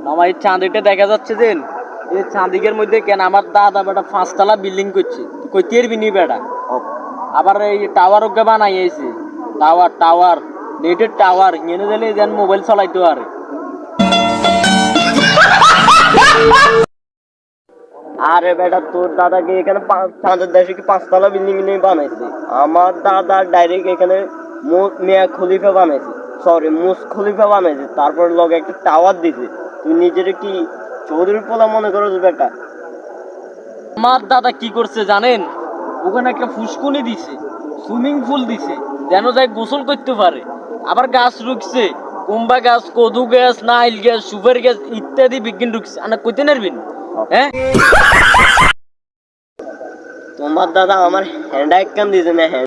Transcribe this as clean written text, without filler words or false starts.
মামা এই চাঁদিটা দেখা যাচ্ছে যে এই চাঁদিকের মধ্যে কেন আমার দাদা বেটা 5 তলা বিল্ডিং করছে, তুই কইতে পারবি নি বেটা? আবার এই টাওয়ার ওকে বানাইছে, টাওয়ার নেটের টাওয়ার এনে দিলে যেন মোবাইল চালাইতে পারে। আরে বেটা তোর দাদাকে এখানে চাঁদের দেশে কি 5 তলা বিল্ডিং নিয়ে বানাইছে? আমার দাদা ডাইরেক্ট এখানে মিয়া খলিফা বানাইছে, সরি মুস খলিফা বানাইছে, তারপর লগে একটা টাওয়ার দিছে। তুই নিজের কি চৌধুরী পোলা মনে করো বেটা? আমার দাদা কি করছে জানেন? ওখানে একটা ফুসকুনি দিছে, সুইমিং পুল দিছে, যেন যায় গোসল করতে পারে। আবার গাছ রুকছে, কুম্বা গাছ, কদু গাছ, নাইল গাছ, সুপারি গাছ ইত্যাদি বিজ্ঞান রুকছে। আনা কইতে নারবেন? হ্যাঁ, তোমার দাদা আমার হ্যান্ড এক কান দিয়েছে না, হ্যাঁ